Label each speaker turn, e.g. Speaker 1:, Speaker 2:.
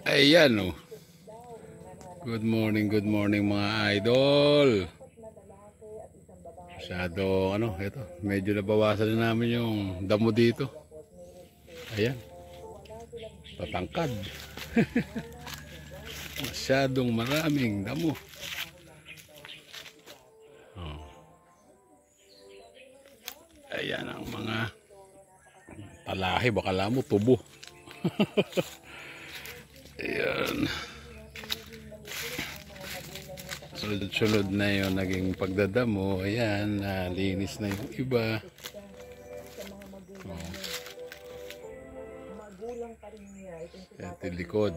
Speaker 1: Ayan oh. Good morning mga idol. Masyado ito, medyo nabawasan na namin yung damo dito. Ayan. Patangkad. Masyadong maraming damo. Oh. Ayan ang mga talahi, baka mo tubo. Ayan. Sunod-sunod na yung naging pagdadamo. Ayan, linis na yung iba. Oh. Ito likod.